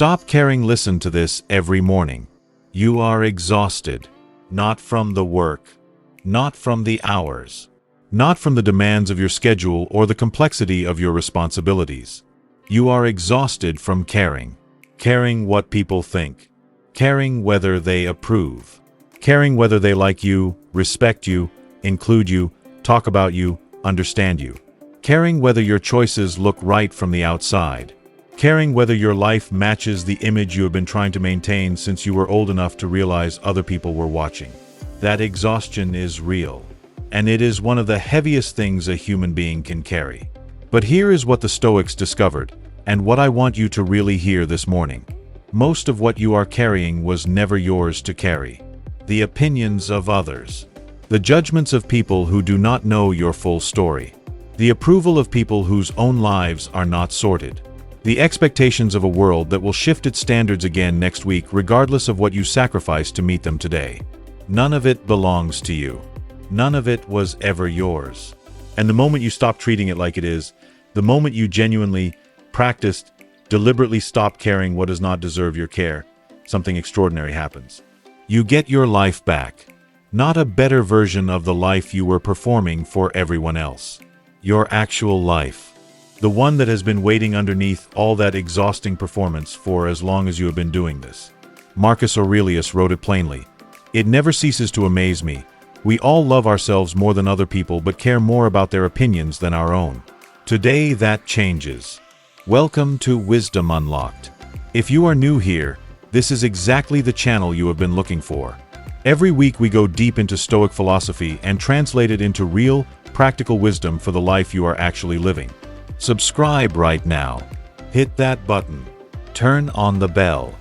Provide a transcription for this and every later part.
Stop caring. Listen to this every morning. You are exhausted, not from the work, not from the hours, not from the demands of your schedule or the complexity of your responsibilities. You are exhausted from caring. Caring what people think. Caring whether they approve. Caring whether they like you, respect you, include you, talk about you, understand you. Caring whether your choices look right from the outside. Caring whether your life matches the image you have been trying to maintain since you were old enough to realize other people were watching. That exhaustion is real, and it is one of the heaviest things a human being can carry. But here is what the Stoics discovered, and what I want you to really hear this morning. Most of what you are carrying was never yours to carry. The opinions of others. The judgments of people who do not know your full story. The approval of people whose own lives are not sorted. The expectations of a world that will shift its standards again next week regardless of what you sacrifice to meet them today. None of it belongs to you. None of it was ever yours. And the moment you stop treating it like it is, the moment you genuinely practiced, deliberately stop caring what does not deserve your care, something extraordinary happens. You get your life back. Not a better version of the life you were performing for everyone else. Your actual life. The one that has been waiting underneath all that exhausting performance for as long as you have been doing this. Marcus Aurelius wrote it plainly. It never ceases to amaze me. We all love ourselves more than other people but care more about their opinions than our own. Today that changes. Welcome to Wisdom Unlocked. If you are new here, this is exactly the channel you have been looking for. Every week we go deep into Stoic philosophy and translate it into real, practical wisdom for the life you are actually living. Subscribe right now. Hit that button. Turn on the bell.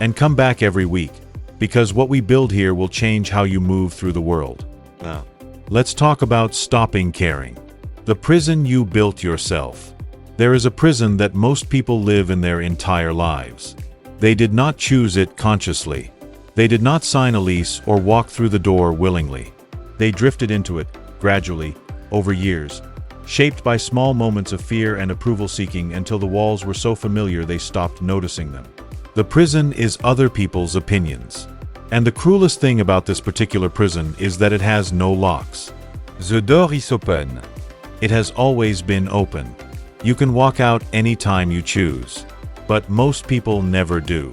And come back every week, because what we build here will change how you move through the world. Now, let's talk about stopping caring. The prison you built yourself. There is a prison that most people live in their entire lives. They did not choose it consciously. They did not sign a lease or walk through the door willingly. They drifted into it, gradually, over years, shaped by small moments of fear and approval seeking until the walls were so familiar they stopped noticing them. The prison is other people's opinions. And the cruelest thing about this particular prison is that it has no locks. The door is open. It has always been open. You can walk out any time you choose. But most people never do.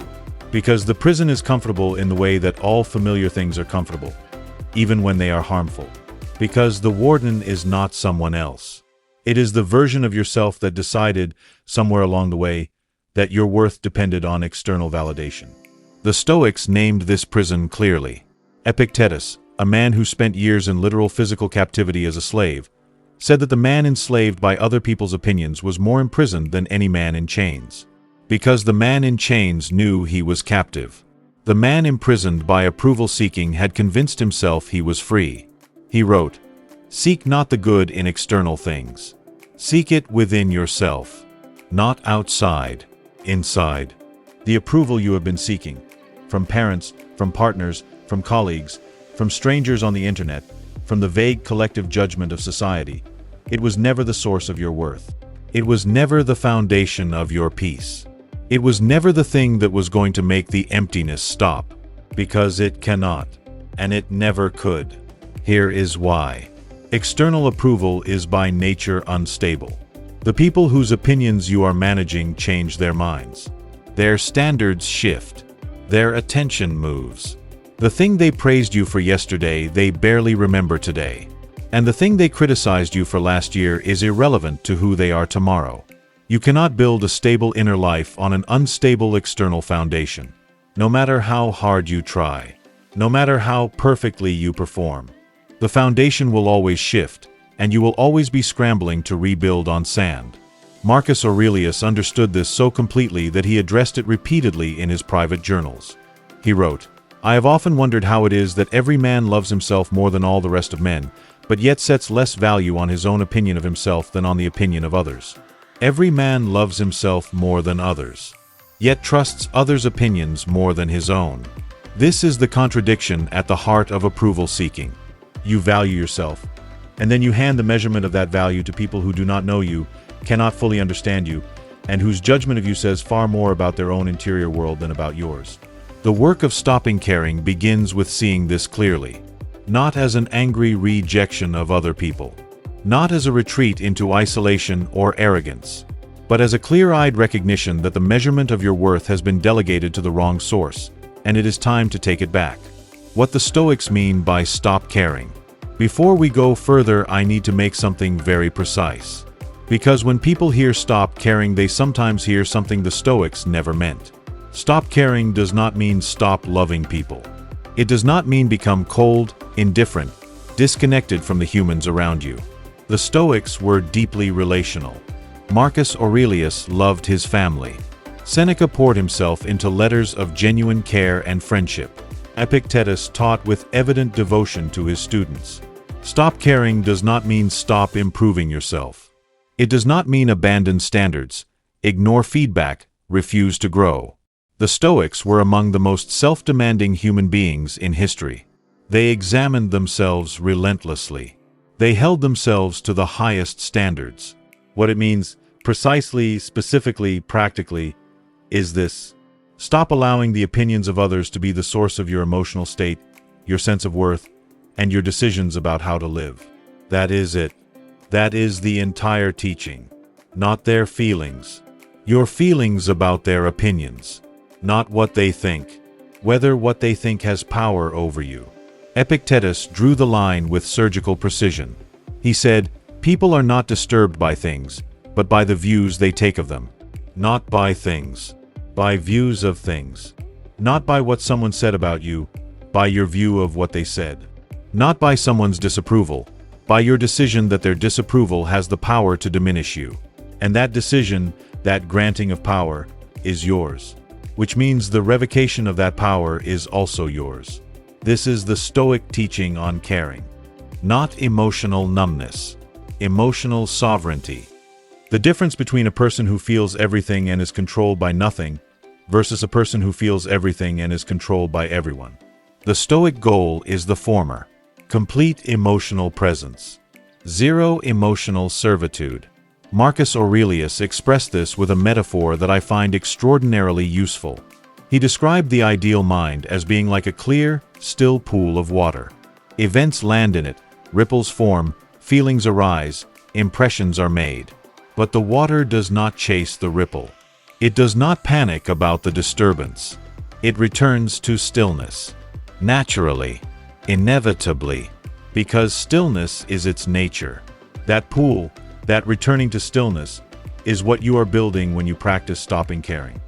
Because the prison is comfortable in the way that all familiar things are comfortable, even when they are harmful. Because the warden is not someone else. It is the version of yourself that decided, somewhere along the way, that your worth depended on external validation. The Stoics named this prison clearly. Epictetus, a man who spent years in literal physical captivity as a slave, said that the man enslaved by other people's opinions was more imprisoned than any man in chains. Because the man in chains knew he was captive. The man imprisoned by approval-seeking had convinced himself he was free. He wrote, "Seek not the good in external things. Seek it within yourself, not outside, inside." The approval you have been seeking, from parents, from partners, from colleagues, from strangers on the internet, from the vague collective judgment of society, it was never the source of your worth. It was never the foundation of your peace. It was never the thing that was going to make the emptiness stop, because it cannot, and it never could. Here is why. External approval is by nature unstable. The people whose opinions you are managing change their minds. Their standards shift. Their attention moves. The thing they praised you for yesterday, they barely remember today. And the thing they criticized you for last year is irrelevant to who they are tomorrow. You cannot build a stable inner life on an unstable external foundation. No matter how hard you try, no matter how perfectly you perform, the foundation will always shift, and you will always be scrambling to rebuild on sand. Marcus Aurelius understood this so completely that he addressed it repeatedly in his private journals. He wrote, "I have often wondered how it is that every man loves himself more than all the rest of men, but yet sets less value on his own opinion of himself than on the opinion of others. Every man loves himself more than others, yet trusts others' opinions more than his own. This is the contradiction at the heart of approval seeking. You value yourself, and then you hand the measurement of that value to people who do not know you, cannot fully understand you, and whose judgment of you says far more about their own interior world than about yours. The work of stopping caring begins with seeing this clearly, not as an angry rejection of other people, not as a retreat into isolation or arrogance, but as a clear-eyed recognition that the measurement of your worth has been delegated to the wrong source, and it is time to take it back. What the Stoics mean by stop caring. Before we go further, I need to make something very precise. Because when people hear stop caring, they sometimes hear something the Stoics never meant. Stop caring does not mean stop loving people. It does not mean become cold, indifferent, disconnected from the humans around you. The Stoics were deeply relational. Marcus Aurelius loved his family. Seneca poured himself into letters of genuine care and friendship. Epictetus taught with evident devotion to his students. Stop caring does not mean stop improving yourself. It does not mean abandon standards, ignore feedback, refuse to grow. The Stoics were among the most self-demanding human beings in history. They examined themselves relentlessly. They held themselves to the highest standards. What it means, precisely, specifically, practically, is this. Stop allowing the opinions of others to be the source of your emotional state, your sense of worth, and your decisions about how to live. That is it. That is the entire teaching. Not their feelings. Your feelings about their opinions. Not what they think. Whether what they think has power over you. Epictetus drew the line with surgical precision. He said, "People are not disturbed by things, but by the views they take of them. Not by things. By views of things. Not by what someone said about you, by your view of what they said. Not by someone's disapproval, by your decision that their disapproval has the power to diminish you. And that decision, that granting of power, is yours. Which means the revocation of that power is also yours." This is the Stoic teaching on caring. Not emotional numbness. Emotional sovereignty. The difference between a person who feels everything and is controlled by nothing versus a person who feels everything and is controlled by everyone. The Stoic goal is the former. Complete emotional presence. Zero emotional servitude. Marcus Aurelius expressed this with a metaphor that I find extraordinarily useful. He described the ideal mind as being like a clear, still pool of water. Events land in it, ripples form, feelings arise, impressions are made. But the water does not chase the ripple. It does not panic about the disturbance. It returns to stillness. Naturally, inevitably, because stillness is its nature. That pool, that returning to stillness, is what you are building when you practice stopping caring.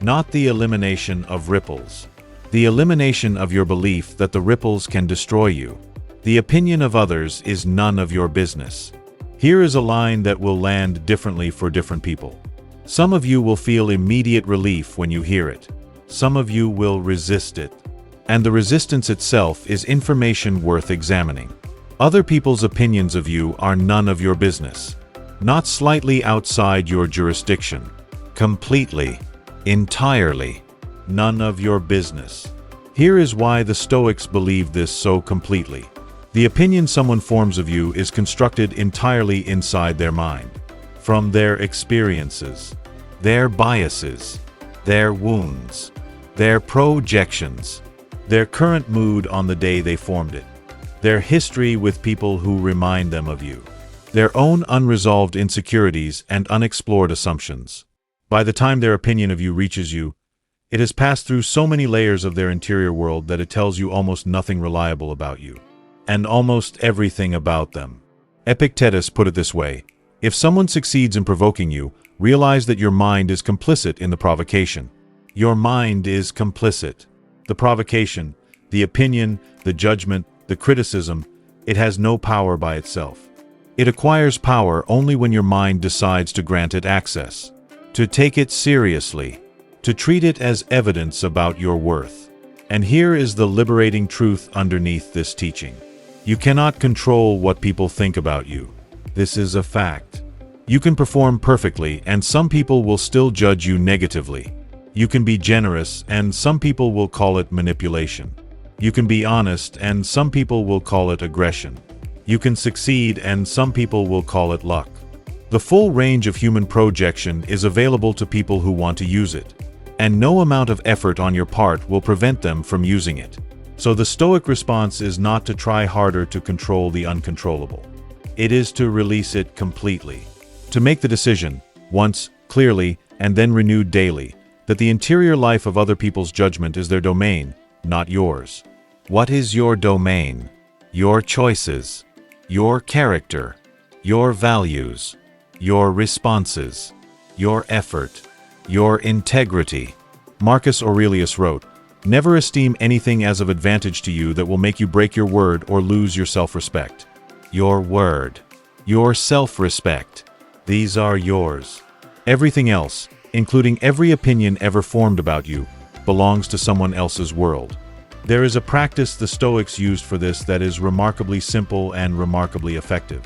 Not the elimination of ripples. The elimination of your belief that the ripples can destroy you. The opinion of others is none of your business. Here is a line that will land differently for different people. Some of you will feel immediate relief when you hear it. Some of you will resist it. And the resistance itself is information worth examining. Other people's opinions of you are none of your business. Not slightly outside your jurisdiction. Completely. Entirely. None of your business. Here is why the Stoics believe this so completely. The opinion someone forms of you is constructed entirely inside their mind. From their experiences, their biases, their wounds, their projections, their current mood on the day they formed it, their history with people who remind them of you, their own unresolved insecurities and unexplored assumptions. By the time their opinion of you reaches you, it has passed through so many layers of their interior world that it tells you almost nothing reliable about you, and almost everything about them. Epictetus put it this way: if someone succeeds in provoking you, realize that your mind is complicit in the provocation. Your mind is complicit. The provocation, the opinion, the judgment, the criticism, it has no power by itself. It acquires power only when your mind decides to grant it access, to take it seriously, to treat it as evidence about your worth. And here is the liberating truth underneath this teaching. You cannot control what people think about you. This is a fact. You can perform perfectly, and some people will still judge you negatively. You can be generous, and some people will call it manipulation. You can be honest, and some people will call it aggression. You can succeed, and some people will call it luck. The full range of human projection is available to people who want to use it, and no amount of effort on your part will prevent them from using it. So the Stoic response is not to try harder to control the uncontrollable. It is to release it completely. To make the decision, once, clearly, and then renewed daily, that the interior life of other people's judgment is their domain, not yours. What is your domain? Your choices, your character, your values, your responses, your effort, your integrity. Marcus Aurelius wrote, "Never esteem anything as of advantage to you that will make you break your word or lose your self-respect." Your word, your self-respect, these are yours. Everything else, including every opinion ever formed about you, belongs to someone else's world. There is a practice the Stoics used for this that is remarkably simple and remarkably effective.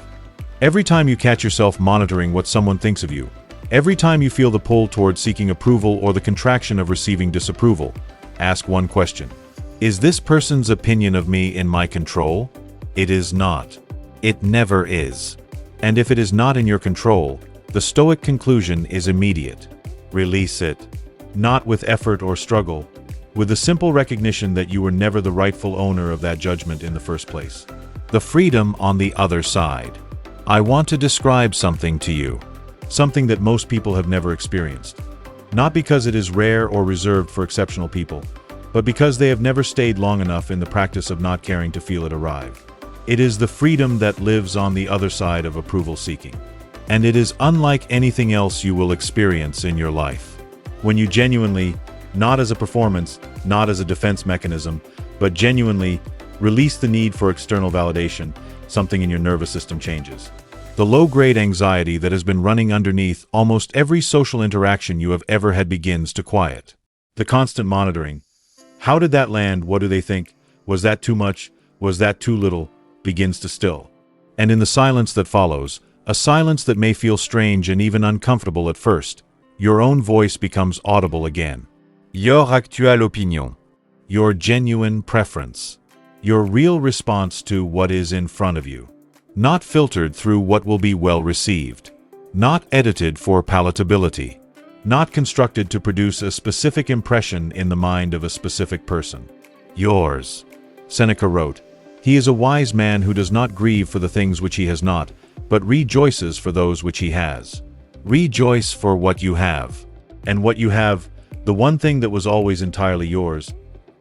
Every time you catch yourself monitoring what someone thinks of you, every time you feel the pull toward seeking approval or the contraction of receiving disapproval, ask one question. Is this person's opinion of me in my control? It is not. It never is. And if it is not in your control, the Stoic conclusion is immediate. Release it. Not with effort or struggle, with the simple recognition that you were never the rightful owner of that judgment in the first place. The freedom on the other side. I want to describe something to you, something that most people have never experienced. Not because it is rare or reserved for exceptional people, but because they have never stayed long enough in the practice of not caring to feel it arrive. It is the freedom that lives on the other side of approval seeking. And it is unlike anything else you will experience in your life. When you genuinely, not as a performance, not as a defense mechanism, but genuinely release the need for external validation, something in your nervous system changes. The low-grade anxiety that has been running underneath almost every social interaction you have ever had begins to quiet. The constant monitoring. How did that land? What do they think? Was that too much? Was that too little? Begins to still. And in the silence that follows, a silence that may feel strange and even uncomfortable at first, your own voice becomes audible again. Your actuelle opinion. Your genuine preference. Your real response to what is in front of you. Not filtered through what will be well received. Not edited for palatability. Not constructed to produce a specific impression in the mind of a specific person. Yours. Seneca wrote, "He is a wise man who does not grieve for the things which he has not, but rejoices for those which he has." Rejoice for what you have. And what you have, the one thing that was always entirely yours,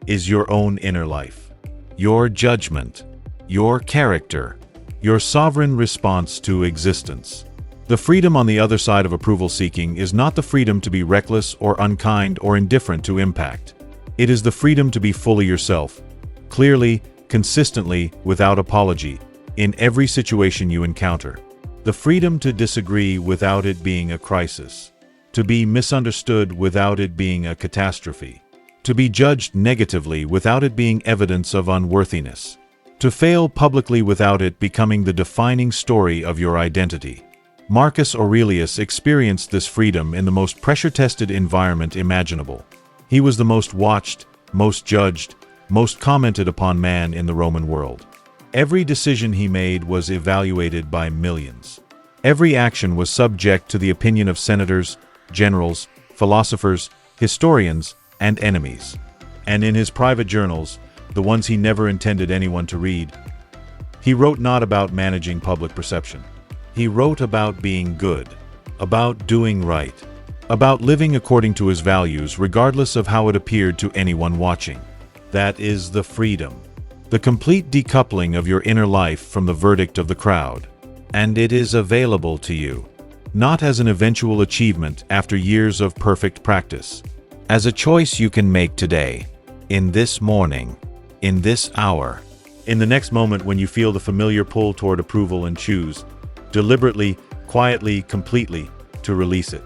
is your own inner life. Your judgment, your character, your sovereign response to existence. The freedom on the other side of approval seeking is not the freedom to be reckless or unkind or indifferent to impact. It is the freedom to be fully yourself, clearly, consistently, without apology, in every situation you encounter. The freedom to disagree without it being a crisis. To be misunderstood without it being a catastrophe. To be judged negatively without it being evidence of unworthiness. To fail publicly without it becoming the defining story of your identity. Marcus Aurelius experienced this freedom in the most pressure-tested environment imaginable. He was the most watched, most judged, most commented upon man in the Roman world. Every decision he made was evaluated by millions. Every action was subject to the opinion of senators, generals, philosophers, historians, and enemies. And in his private journals, the ones he never intended anyone to read, he wrote not about managing public perception. He wrote about being good, about doing right, about living according to his values regardless of how it appeared to anyone watching. That is the freedom. The complete decoupling of your inner life from the verdict of the crowd. And it is available to you, not as an eventual achievement after years of perfect practice, as a choice you can make today, in this morning, in this hour, in the next moment when you feel the familiar pull toward approval and choose, deliberately, quietly, completely, to release it.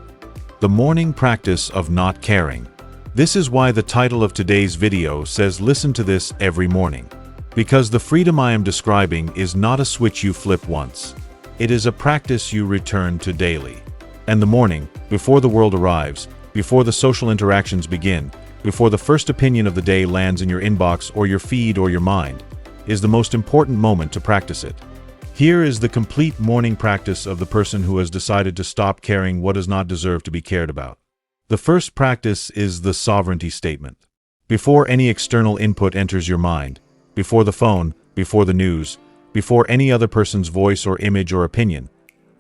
The morning practice of not caring. This is why the title of today's video says listen to this every morning. Because the freedom I am describing is not a switch you flip once. It is a practice you return to daily. And the morning, before the world arrives, before the social interactions begin, before the first opinion of the day lands in your inbox or your feed or your mind, is the most important moment to practice it. Here is the complete morning practice of the person who has decided to stop caring what does not deserve to be cared about. The first practice is the sovereignty statement. Before any external input enters your mind, before the phone, before the news, before any other person's voice or image or opinion,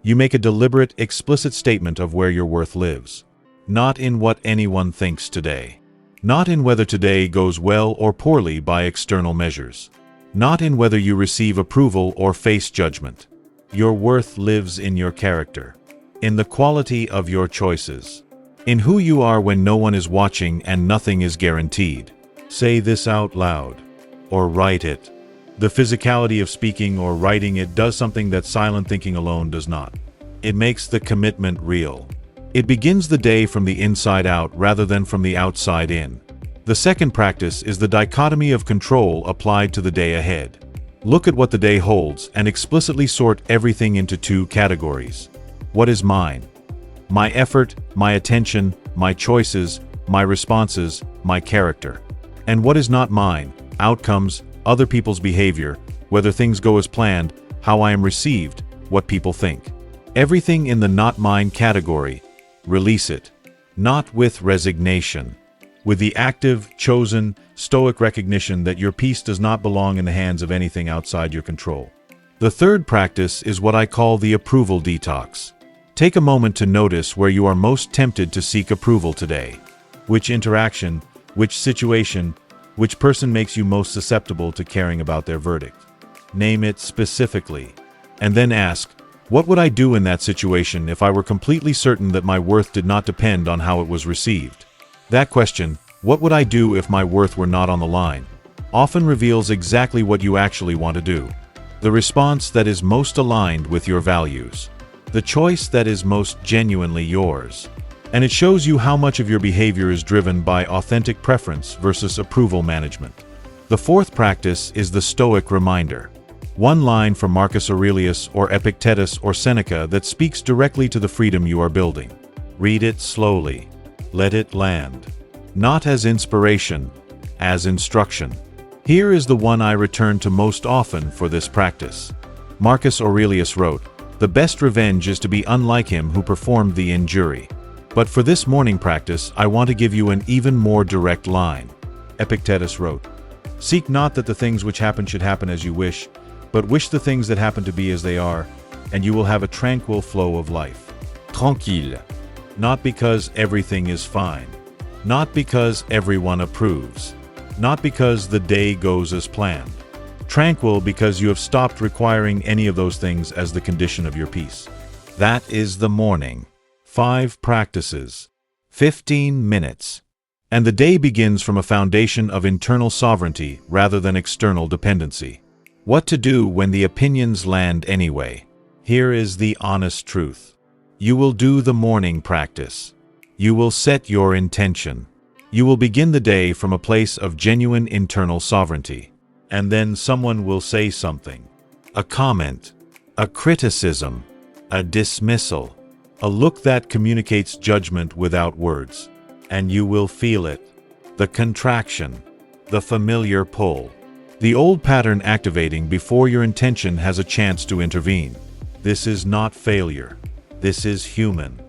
you make a deliberate, explicit statement of where your worth lives. Not in what anyone thinks today. Not in whether today goes well or poorly by external measures. Not in whether you receive approval or face judgment. Your worth lives in your character, in the quality of your choices, in who you are when no one is watching and nothing is guaranteed. Say this out loud, or write it. The physicality of speaking or writing it does something that silent thinking alone does not. It makes the commitment real. It begins the day from the inside out rather than from the outside in. The second practice is the dichotomy of control applied to the day ahead. Look at what the day holds and explicitly sort everything into two categories. What is mine? My effort, my attention, my choices, my responses, my character. And what is not mine? Outcomes, other people's behavior, whether things go as planned, how I am received, what people think. Everything in the not mine category, release it. Not with resignation. With the active, chosen, stoic recognition that your peace does not belong in the hands of anything outside your control. The third practice is what I call the approval detox. Take a moment to notice where you are most tempted to seek approval today. Which interaction, which situation, which person makes you most susceptible to caring about their verdict? Name it specifically. And then ask, what would I do in that situation if I were completely certain that my worth did not depend on how it was received? That question, what would I do if my worth were not on the line, often reveals exactly what you actually want to do. The response that is most aligned with your values. The choice that is most genuinely yours. And it shows you how much of your behavior is driven by authentic preference versus approval management. The fourth practice is the Stoic reminder. One line from Marcus Aurelius or Epictetus or Seneca that speaks directly to the freedom you are building. Read it slowly. Let it land. Not as inspiration, as instruction. Here is the one I return to most often for this practice. Marcus Aurelius wrote, "The best revenge is to be unlike him who performed the injury." But for this morning practice, I want to give you an even more direct line. Epictetus wrote, "Seek not that the things which happen should happen as you wish, but wish the things that happen to be as they are, and you will have a tranquil flow of life." Tranquille. Not because everything is fine. Not because everyone approves. Not because the day goes as planned. Tranquil because you have stopped requiring any of those things as the condition of your peace. That is the morning. 5 practices. 15 minutes. And the day begins from a foundation of internal sovereignty rather than external dependency. What to do when the opinions land anyway? Here is the honest truth. You will do the morning practice. You will set your intention. You will begin the day from a place of genuine internal sovereignty. And then someone will say something. A comment. A criticism. A dismissal. A look that communicates judgment without words. And you will feel it. The contraction. The familiar pull. The old pattern activating before your intention has a chance to intervene. This is not failure. This is human.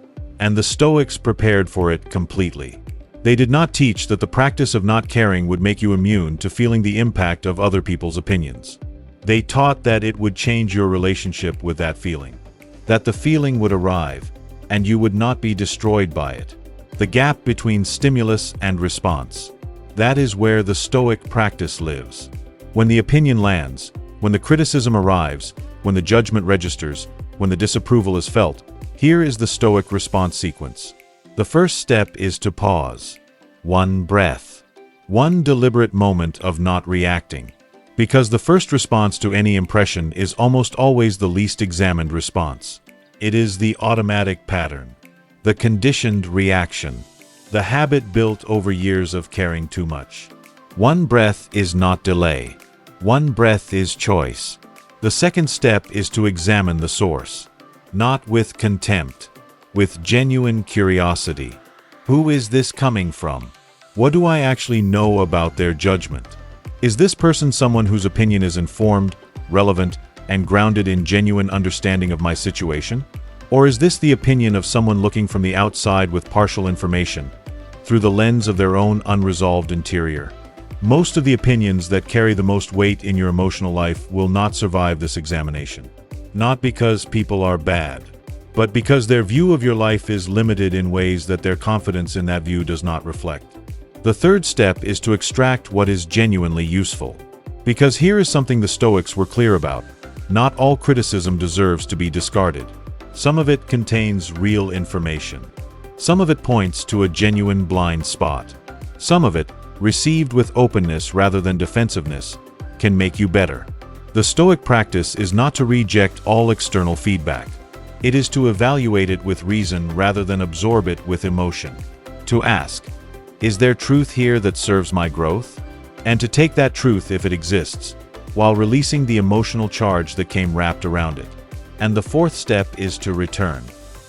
And the Stoics prepared for it completely. They did not teach that the practice of not caring would make you immune to feeling the impact of other people's opinions. They taught that it would change your relationship with that feeling. That the feeling would arrive, and you would not be destroyed by it. The gap between stimulus and response. That is where the Stoic practice lives. When the opinion lands, when the criticism arrives, when the judgment registers, when the disapproval is felt, here is the Stoic response sequence. The first step is to pause. 1 breath. 1 deliberate moment of not reacting. Because the first response to any impression is almost always the least examined response. It is the automatic pattern. The conditioned reaction. The habit built over years of caring too much. 1 breath is not delay. 1 breath is choice. The second step is to examine the source. Not with contempt, with genuine curiosity. Who is this coming from? What do I actually know about their judgment? Is this person someone whose opinion is informed, relevant, and grounded in genuine understanding of my situation? Or is this the opinion of someone looking from the outside with partial information, through the lens of their own unresolved interior? Most of the opinions that carry the most weight in your emotional life will not survive this examination. Not because people are bad, but because their view of your life is limited in ways that their confidence in that view does not reflect. The third step is to extract what is genuinely useful. Because here is something the Stoics were clear about: not all criticism deserves to be discarded. Some of it contains real information. Some of it points to a genuine blind spot. Some of it, received with openness rather than defensiveness, can make you better. The Stoic practice is not to reject all external feedback. It is to evaluate it with reason rather than absorb it with emotion. To ask, is there truth here that serves my growth? And to take that truth if it exists, while releasing the emotional charge that came wrapped around it. And the fourth step is to return,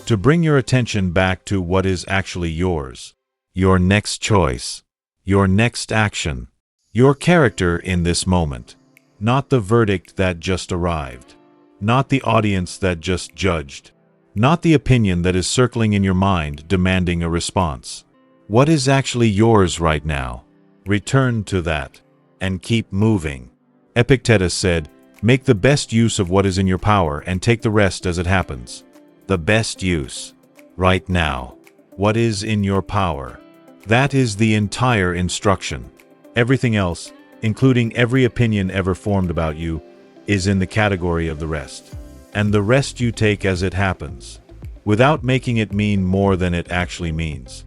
to bring your attention back to what is actually yours. Your next choice, your next action, your character in this moment. Not the verdict that just arrived. Not the audience that just judged. Not the opinion that is circling in your mind demanding a response. What is actually yours right now? Return to that, and keep moving. Epictetus said, "Make the best use of what is in your power and take the rest as it happens." The best use. Right now. What is in your power? That is the entire instruction. Everything else, including every opinion ever formed about you, is in the category of the rest. And the rest you take as it happens, without making it mean more than it actually means.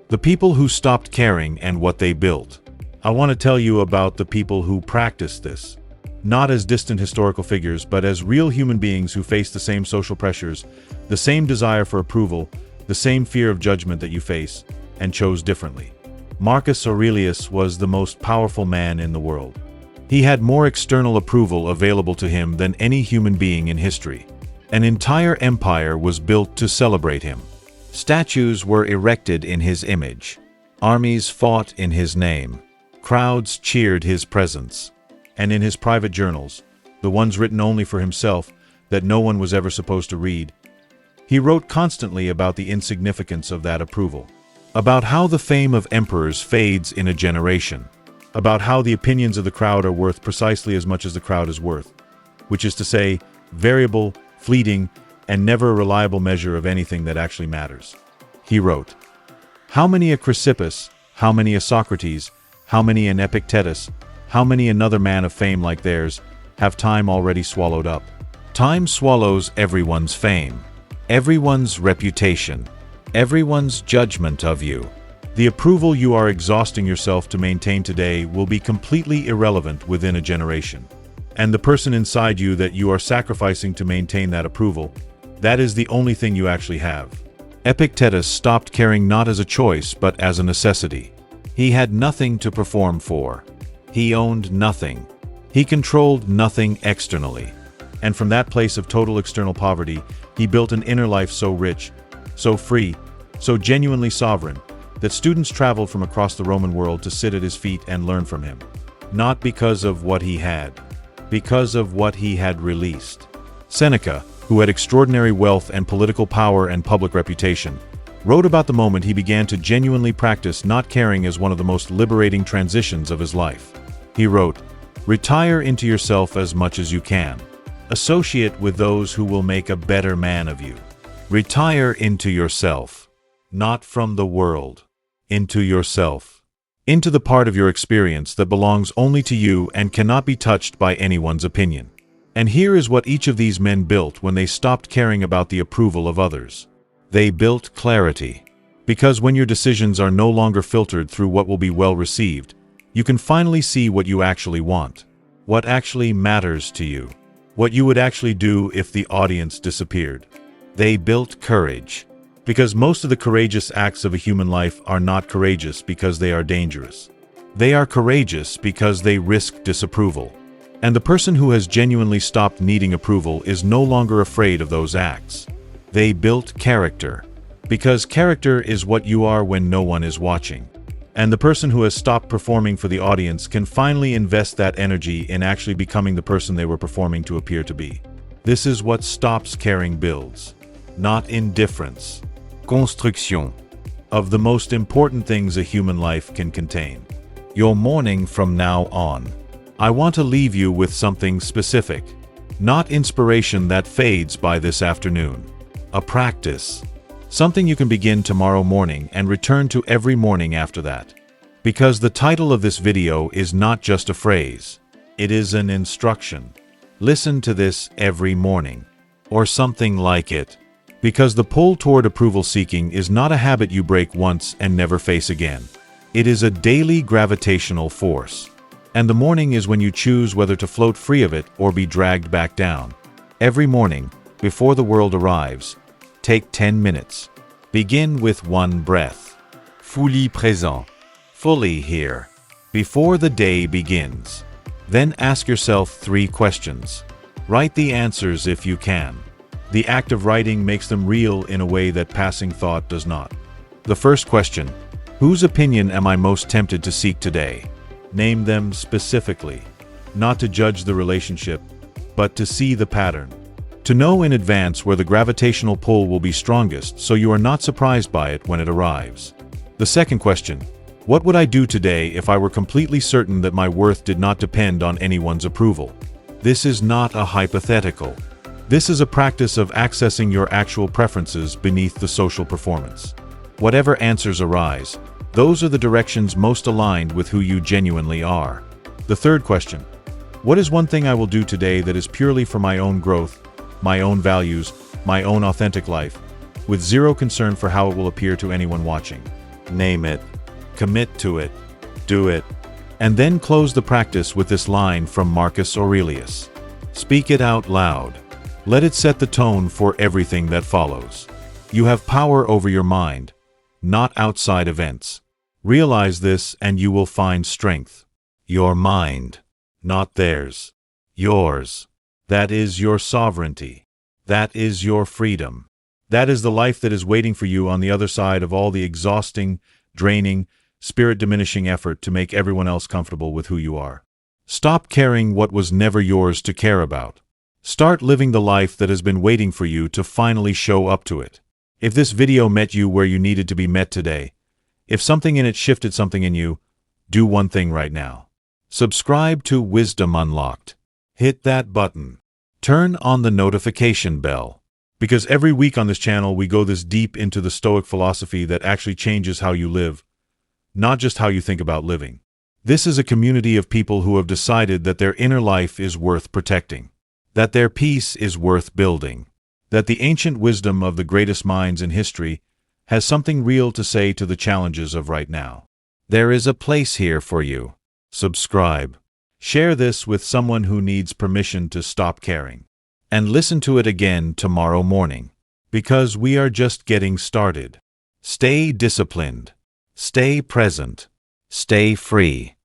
The people who stopped caring and what they built. I want to tell you about the people who practiced this. Not as distant historical figures, but as real human beings who face the same social pressures, the same desire for approval, the same fear of judgment that you face, and chose differently. Marcus Aurelius was the most powerful man in the world. He had more external approval available to him than any human being in history. An entire empire was built to celebrate him. Statues were erected in his image. Armies fought in his name. Crowds cheered his presence. And in his private journals, the ones written only for himself, that no one was ever supposed to read, he wrote constantly about the insignificance of that approval. About how the fame of emperors fades in a generation. About how the opinions of the crowd are worth precisely as much as the crowd is worth, which is to say, variable, fleeting, and never a reliable measure of anything that actually matters. He wrote, "How many a Chrysippus, how many a Socrates, how many an Epictetus, how many another man of fame like theirs, have time already swallowed up? Time swallows everyone's fame, everyone's reputation, everyone's judgment of you. The approval you are exhausting yourself to maintain today will be completely irrelevant within a generation. And the person inside you that you are sacrificing to maintain that approval, that is the only thing you actually have." Epictetus stopped caring not as a choice but as a necessity. He had nothing to perform for. He owned nothing. He controlled nothing externally. And from that place of total external poverty, he built an inner life so rich, so free, so genuinely sovereign, that students traveled from across the Roman world to sit at his feet and learn from him. Not because of what he had, because of what he had released. Seneca, who had extraordinary wealth and political power and public reputation, wrote about the moment he began to genuinely practice not caring as one of the most liberating transitions of his life. He wrote, "Retire into yourself as much as you can. Associate with those who will make a better man of you. Retire into yourself, not from the world, into yourself, into the part of your experience that belongs only to you and cannot be touched by anyone's opinion." And here is what each of these men built when they stopped caring about the approval of others. They built clarity. Because when your decisions are no longer filtered through what will be well received, you can finally see what you actually want, what actually matters to you, what you would actually do if the audience disappeared. They built courage. Because most of the courageous acts of a human life are not courageous because they are dangerous. They are courageous because they risk disapproval. And the person who has genuinely stopped needing approval is no longer afraid of those acts. They built character. Because character is what you are when no one is watching. And the person who has stopped performing for the audience can finally invest that energy in actually becoming the person they were performing to appear to be. This is what stops caring builds, not indifference. Construction of the most important things a human life can contain. Your morning from now on. I want to leave you with something specific, not inspiration that fades by this afternoon. A practice. Something you can begin tomorrow morning and return to every morning after that. Because the title of this video is not just a phrase, it is an instruction. Listen to this every morning, or something like it. Because the pull toward approval seeking is not a habit you break once and never face again. It is a daily gravitational force. And the morning is when you choose whether to float free of it or be dragged back down. Every morning, before the world arrives, take 10 minutes. Begin with one breath. Fully présent. Fully here. Before the day begins. Then ask yourself 3 questions. Write the answers if you can. The act of writing makes them real in a way that passing thought does not. The first question: whose opinion am I most tempted to seek today? Name them specifically. Not to judge the relationship, but to see the pattern. To know in advance where the gravitational pull will be strongest so you are not surprised by it when it arrives. The second question: what would I do today if I were completely certain that my worth did not depend on anyone's approval? This is not a hypothetical. This is a practice of accessing your actual preferences beneath the social performance. Whatever answers arise, those are the directions most aligned with who you genuinely are. The third question: what is one thing I will do today that is purely for my own growth, my own values, my own authentic life, with zero concern for how it will appear to anyone watching? Name it. Commit to it. Do it. And then close the practice with this line from Marcus Aurelius. Speak it out loud. Let it set the tone for everything that follows. You have power over your mind, not outside events. Realize this and you will find strength. Your mind, not theirs. Yours. That is your sovereignty. That is your freedom. That is the life that is waiting for you on the other side of all the exhausting, draining, spirit-diminishing effort to make everyone else comfortable with who you are. Stop caring what was never yours to care about. Start living the life that has been waiting for you to finally show up to it. If this video met you where you needed to be met today, if something in it shifted something in you, do one thing right now. Subscribe to Wisdom Unlocked. Hit that button. Turn on the notification bell. Because every week on this channel we go this deep into the Stoic philosophy that actually changes how you live, not just how you think about living. This is a community of people who have decided that their inner life is worth protecting, that their peace is worth building, that the ancient wisdom of the greatest minds in history has something real to say to the challenges of right now. There is a place here for you. Subscribe. Share this with someone who needs permission to stop caring. And listen to it again tomorrow morning. Because we are just getting started. Stay disciplined. Stay present. Stay free.